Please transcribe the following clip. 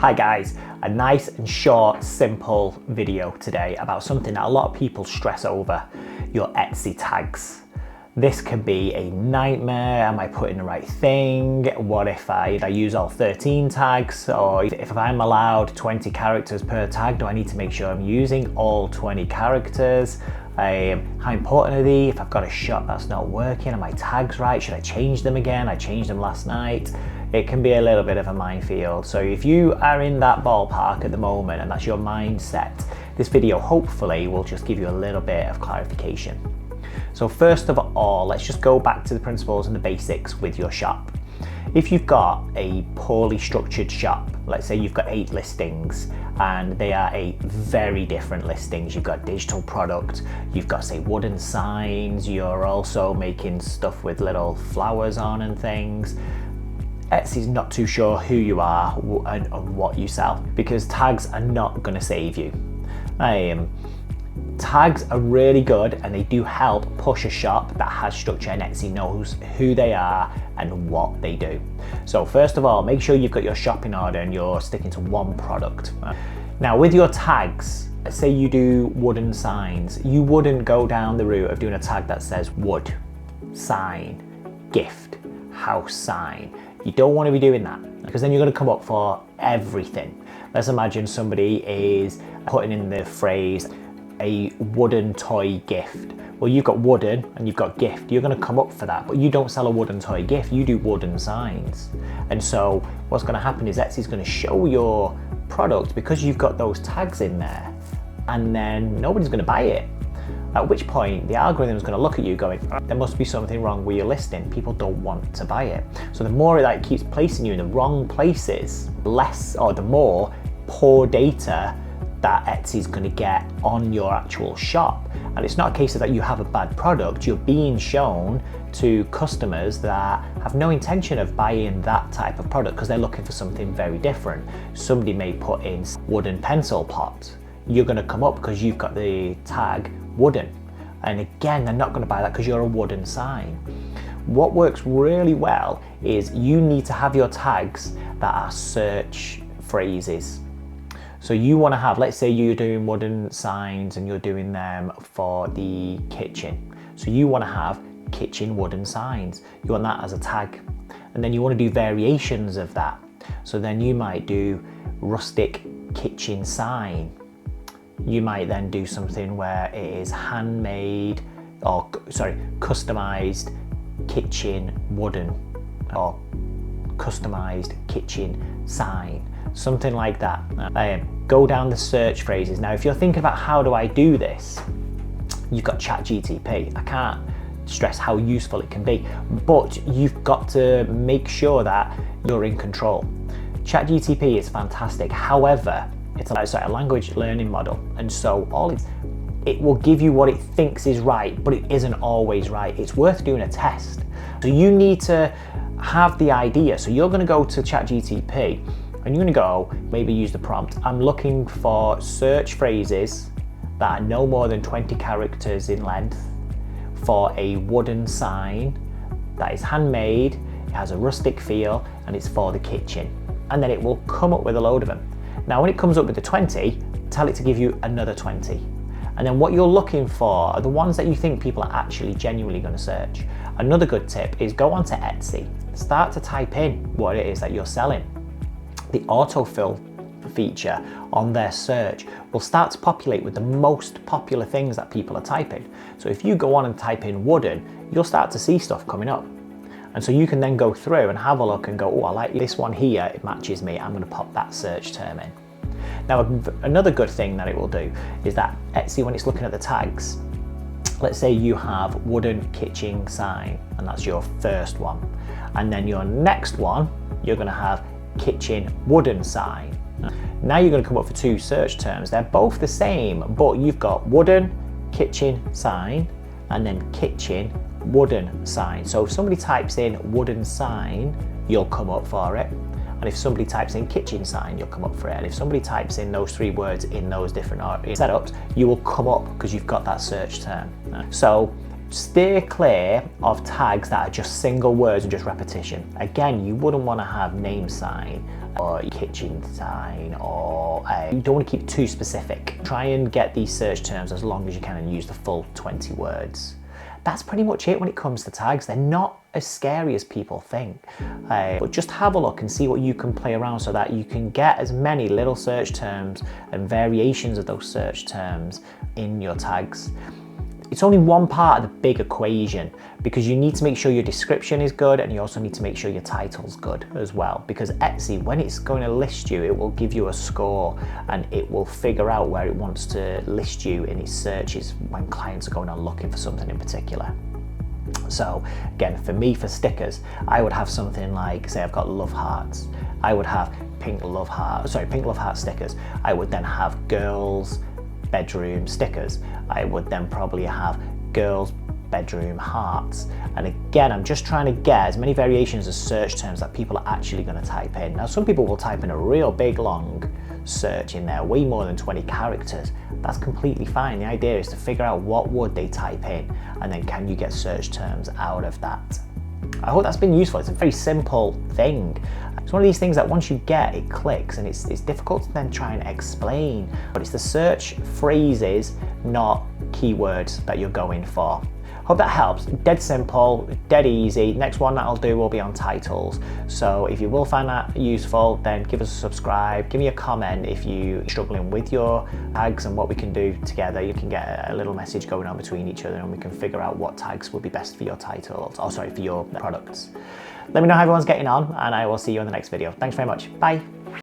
Hi guys, a nice and short, simple video today about something that a lot of people stress over, your Etsy tags. This can be a nightmare. Am I putting the right thing? What if I use all 13 tags? Or if I'm allowed 20 characters per tag, do I need to make sure I'm using all 20 characters? How important are they? If I've got a shot that's not working, are my tags right? Should I change them again? I changed them last night. It can be a little bit of a minefield. So if you are in that ballpark at the moment and that's your mindset, this video hopefully will just give you a little bit of clarification. So first of all, let's just go back to the principles and the basics with your shop. If you've got a poorly structured shop, let's say you've got 8 listings and they are 8 very different listings. You've got digital product, you've got say wooden signs, you're also making stuff with little flowers on and things. Etsy's not too sure who you are and what you sell because tags are not going to save you. Tags are really good and they do help push a shop that has structure, and Etsy knows who they are and what they do. So first of all, make sure you've got your shop in order and you're sticking to one product. Now with your tags, let's say you do wooden signs, you wouldn't go down the route of doing a tag that says wood, sign, gift, house sign. You don't want to be doing that because then you're going to come up for everything. Let's imagine somebody is putting in the phrase a wooden toy gift. Well, you've got wooden and you've got gift. You're going to come up for that, but you don't sell a wooden toy gift. You do wooden signs. And so what's going to happen is Etsy's going to show your product because you've got those tags in there, and then nobody's going to buy it. At which point the algorithm is going to look at you going, there must be something wrong with your listing. People don't want to buy it. So the more that keeps placing you in the wrong places, the more poor data that Etsy's going to get on your actual shop. And it's not a case of that you have a bad product. You're being shown to customers that have no intention of buying that type of product because they're looking for something very different. Somebody may put in wooden pencil pot. You're going to come up because you've got the tag wooden, and again they're not going to buy that because you're a wooden sign. What works really well is you need to have your tags that are search phrases. So you want to have, let's say you're doing wooden signs and you're doing them for the kitchen, so you want to have kitchen wooden signs. You want that as a tag, and then you want to do variations of that. So then you might do rustic kitchen sign. You might then do something where it is handmade, or customized kitchen wooden, or customized kitchen sign, something like that. Go down the search phrases. Now, if you're thinking about how do I do this, you've got ChatGPT. I can't stress how useful it can be, but you've got to make sure that you're in control. ChatGPT is fantastic. However, it's a language learning model, and so it will give you what it thinks is right, but it isn't always right. It's worth doing a test. So you need to have the idea. So you're going to go to ChatGPT and you're going to go, maybe use the prompt, I'm looking for search phrases that are no more than 20 characters in length for a wooden sign that is handmade, it has a rustic feel, and it's for the kitchen. And then it will come up with a load of them. Now, when it comes up with the 20, tell it to give you another 20. And then what you're looking for are the ones that you think people are actually genuinely going to search. Another good tip is go onto Etsy, start to type in what it is that you're selling. The autofill feature on their search will start to populate with the most popular things that people are typing. So if you go on and type in wooden, you'll start to see stuff coming up. And so you can then go through and have a look and go, oh, I like this one here, it matches me, I'm going to pop that search term in. Now, another good thing that it will do is that Etsy, when it's looking at the tags, let's say you have wooden kitchen sign, and that's your first one. And then your next one, you're going to have kitchen wooden sign. Now you're going to come up for 2 search terms. They're both the same, but you've got wooden kitchen sign and then kitchen wooden sign. So if somebody types in wooden sign, you'll come up for it. And if somebody types in kitchen sign, you'll come up for it. And if somebody types in those 3 words in those different setups, you will come up because you've got that search term. So Steer clear of tags that are just single words and just repetition. Again, you wouldn't want to have name sign or kitchen sign, or you don't want to keep it too specific. Try and get these search terms as long as you can and use the full 20 words. That's pretty much it when it comes to tags. They're not as scary as people think. But just have a look and see what you can play around so that you can get as many little search terms and variations of those search terms in your tags. It's only one part of the big equation, because you need to make sure your description is good, and you also need to make sure your title's good as well, because Etsy, when it's going to list you, it will give you a score and it will figure out where it wants to list you in its searches when clients are going on looking for something in particular. So again, for me, for stickers, I would have something like, say I've got love hearts, I would have pink love heart stickers. I would then have girls bedroom stickers. I would then probably have girls bedroom hearts. And again, I'm just trying to get as many variations of search terms that people are actually going to type in. Now, some people will type in a real big long search in there, way more than 20 characters. That's completely fine. The idea is to figure out what would they type in, and then can you get search terms out of that. I hope that's been useful. It's a very simple thing. It's one of these things that once you get, it clicks, and it's difficult to then try and explain, but it's the search phrases, not keywords, that you're going for. Hope that helps. Dead simple, dead easy. Next one that I'll do will be on titles. So if you will find that useful, then give us a subscribe, give me a comment if you're struggling with your tags and what we can do together. You can get a little message going on between each other, and we can figure out what tags would be best for your titles, for your products. Let me know how everyone's getting on, and I will see you in the next video. Thanks very much. Bye.